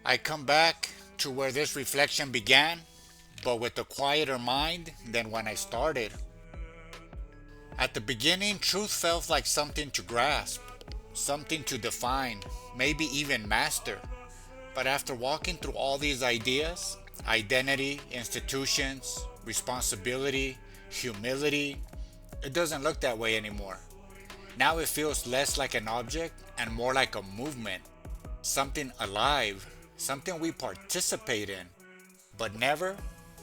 I come back to where this reflection began, but with a quieter mind than when I started. At the beginning, truth felt like something to grasp, something to define, maybe even master. But after walking through all these ideas, identity, institutions, responsibility, humility, it doesn't look that way anymore. Now it feels less like an object and more like a movement, something alive, something we participate in, but never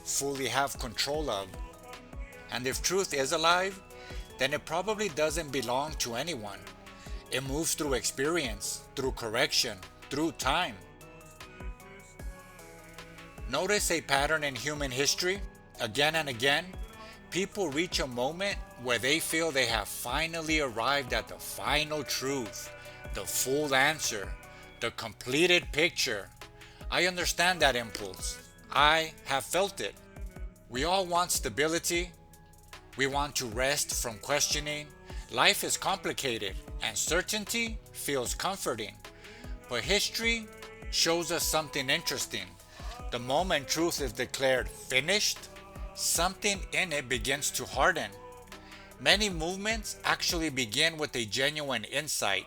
fully have control of. And if truth is alive, then it probably doesn't belong to anyone. It moves through experience, through correction, through time. Notice a pattern in human history. Again and again, people reach a moment where they feel they have finally arrived at the final truth, the full answer, the completed picture. I understand that impulse. I have felt it. We all want stability. We want to rest from questioning. Life is complicated and certainty feels comforting. But history shows us something interesting. The moment truth is declared finished, something in it begins to harden. Many movements actually begin with a genuine insight,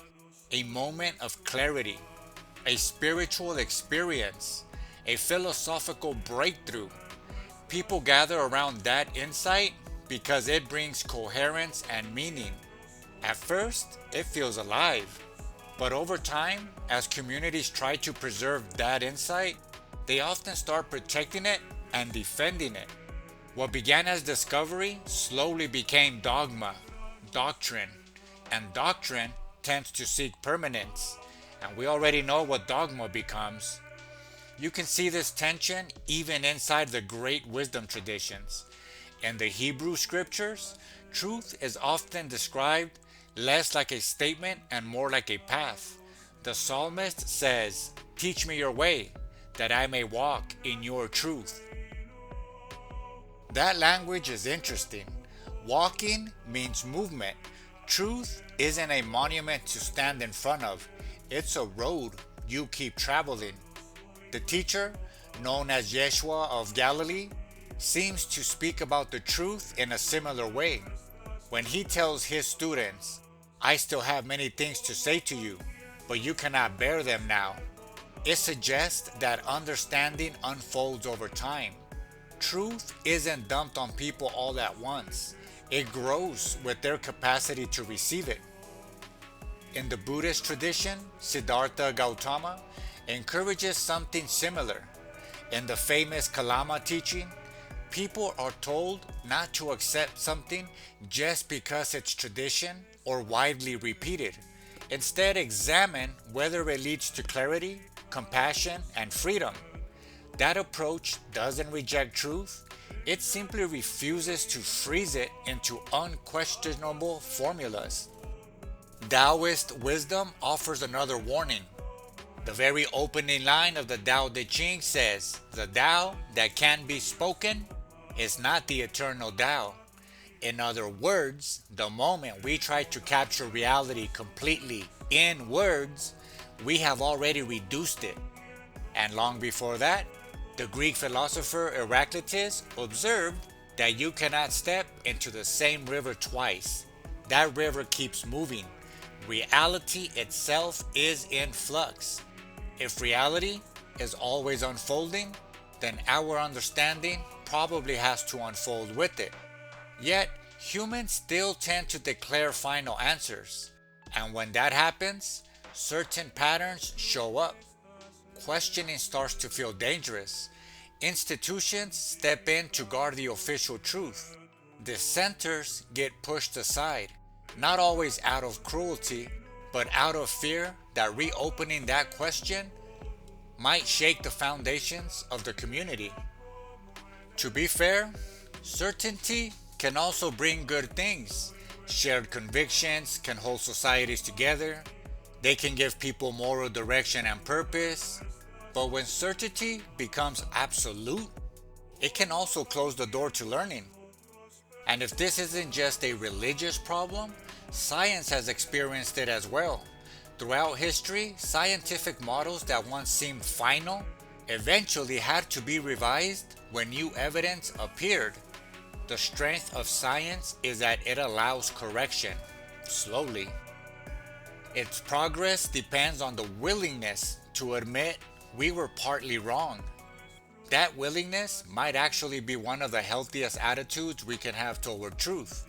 a moment of clarity, a spiritual experience, a philosophical breakthrough. People gather around that insight because it brings coherence and meaning. At first, it feels alive, but over time, as communities try to preserve that insight, they often start protecting it and defending it. What began as discovery slowly became dogma, doctrine, and doctrine tends to seek permanence, and we already know what dogma becomes. You can see this tension even inside the great wisdom traditions. In the Hebrew scriptures, truth is often described less like a statement and more like a path. The psalmist says, "Teach me your way, that I may walk in your truth." That language is interesting. Walking means movement. Truth isn't a monument to stand in front of, it's a road you keep traveling. The teacher, known as Yeshua of Galilee, seems to speak about the truth in a similar way. When he tells his students, "I still have many things to say to you, but you cannot bear them now," it suggests that understanding unfolds over time. Truth isn't dumped on people all at once. It grows with their capacity to receive it. In the Buddhist tradition, Siddhartha Gautama encourages something similar. In the famous Kalama teaching, people are told not to accept something just because it's tradition or widely repeated. Instead, examine whether it leads to clarity, compassion, and freedom. That approach doesn't reject truth, it simply refuses to freeze it into unquestionable formulas. Taoist wisdom offers another warning. The very opening line of the Tao Te Ching says, "The Tao that can be spoken is not the eternal Tao." In other words, the moment we try to capture reality completely in words, we have already reduced it. And long before that, the Greek philosopher Heraclitus observed that you cannot step into the same river twice. That river keeps moving. Reality itself is in flux. If reality is always unfolding, then our understanding probably has to unfold with it. Yet, humans still tend to declare final answers. And when that happens, certain patterns show up. Questioning starts to feel dangerous. Institutions step in to guard the official truth. Dissenters get pushed aside, not always out of cruelty, but out of fear that reopening that question might shake the foundations of the community. To be fair, certainty can also bring good things. Shared convictions can hold societies together. They can give people moral direction and purpose. But when certainty becomes absolute, it can also close the door to learning. And if this isn't just a religious problem, science has experienced it as well. Throughout history, scientific models that once seemed final eventually had to be revised when new evidence appeared. The strength of science is that it allows correction, slowly. Its progress depends on the willingness to admit we were partly wrong. That willingness might actually be one of the healthiest attitudes we can have toward truth.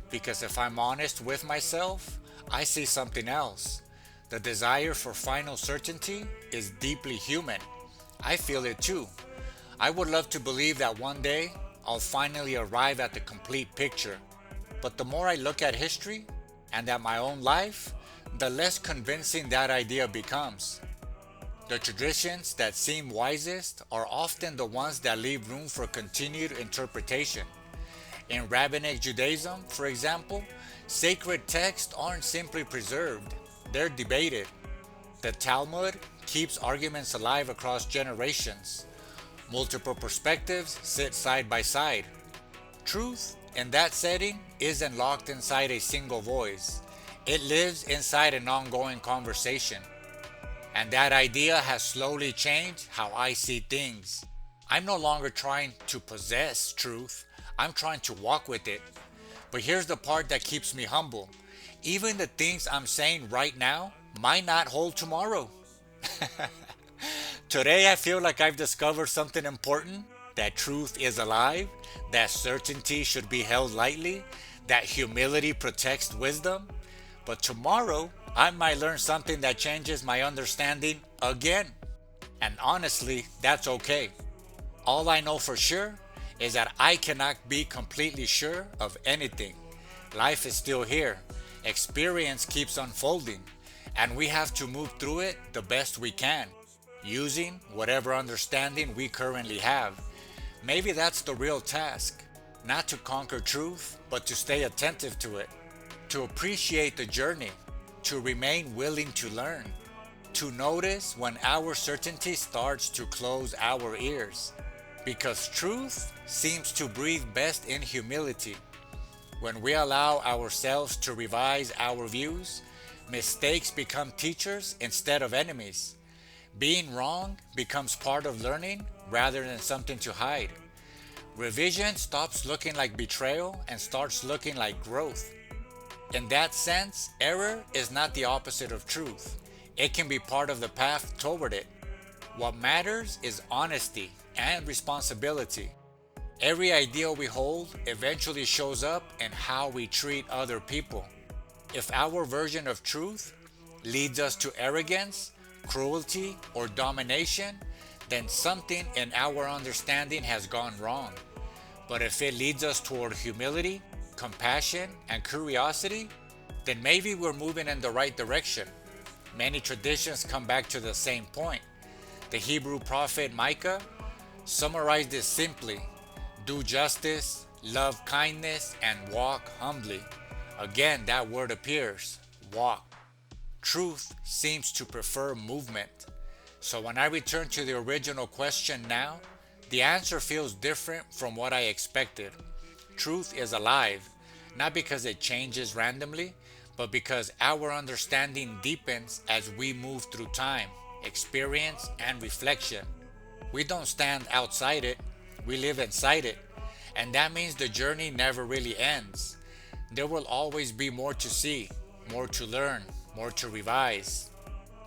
Because if I'm honest with myself, I see something else. The desire for final certainty is deeply human. I feel it too. I would love to believe that one day I'll finally arrive at the complete picture. But the more I look at history and at my own life, the less convincing that idea becomes. The traditions that seem wisest are often the ones that leave room for continued interpretation. In Rabbinic Judaism, for example, sacred texts aren't simply preserved, they're debated. The Talmud keeps arguments alive across generations. Multiple perspectives sit side by side. Truth, in that setting, isn't locked inside a single voice. It lives inside an ongoing conversation. And that idea has slowly changed how I see things. I'm no longer trying to possess truth, I'm trying to walk with it. But here's the part that keeps me humble. Even the things I'm saying right now might not hold tomorrow. Today I feel like I've discovered something important, that truth is alive, that certainty should be held lightly, that humility protects wisdom. But tomorrow I might learn something that changes my understanding again. And honestly, that's okay. All I know for sure is that I cannot be completely sure of anything. Life is still here. Experience keeps unfolding, and we have to move through it the best we can, using whatever understanding we currently have. Maybe that's the real task, not to conquer truth, but to stay attentive to it, to appreciate the journey, to remain willing to learn, to notice when our certainty starts to close our ears, because truth seems to breathe best in humility. When we allow ourselves to revise our views, mistakes become teachers instead of enemies. Being wrong becomes part of learning rather than something to hide. Revision stops looking like betrayal and starts looking like growth. In that sense, error is not the opposite of truth. It can be part of the path toward it. What matters is honesty and responsibility. Every ideal we hold eventually shows up in how we treat other people. If our version of truth leads us to arrogance, cruelty, or domination, then something in our understanding has gone wrong. But if it leads us toward humility, compassion, and curiosity, then maybe we're moving in the right direction. Many traditions come back to the same point. The Hebrew prophet Micah summarized it simply: do justice, love kindness, and walk humbly. Again, that word appears, walk. Truth seems to prefer movement. So when I return to the original question now, the answer feels different from what I expected. Truth is alive, not because it changes randomly, but because our understanding deepens as we move through time, experience, and reflection. We don't stand outside it, we live inside it. And that means the journey never really ends. There will always be more to see, more to learn, more to revise.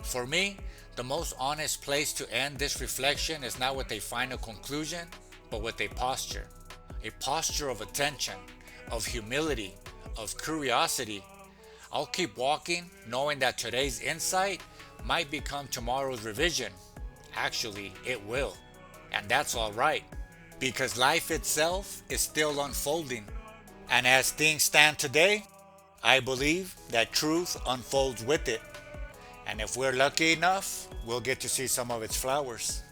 For me, the most honest place to end this reflection is not with a final conclusion, but with a posture. A posture of attention, of humility, of curiosity. I'll keep walking, knowing that today's insight might become tomorrow's revision. Actually, it will. And that's all right, because life itself is still unfolding. And as things stand today, I believe that truth unfolds with it. And if we're lucky enough, we'll get to see some of its flowers.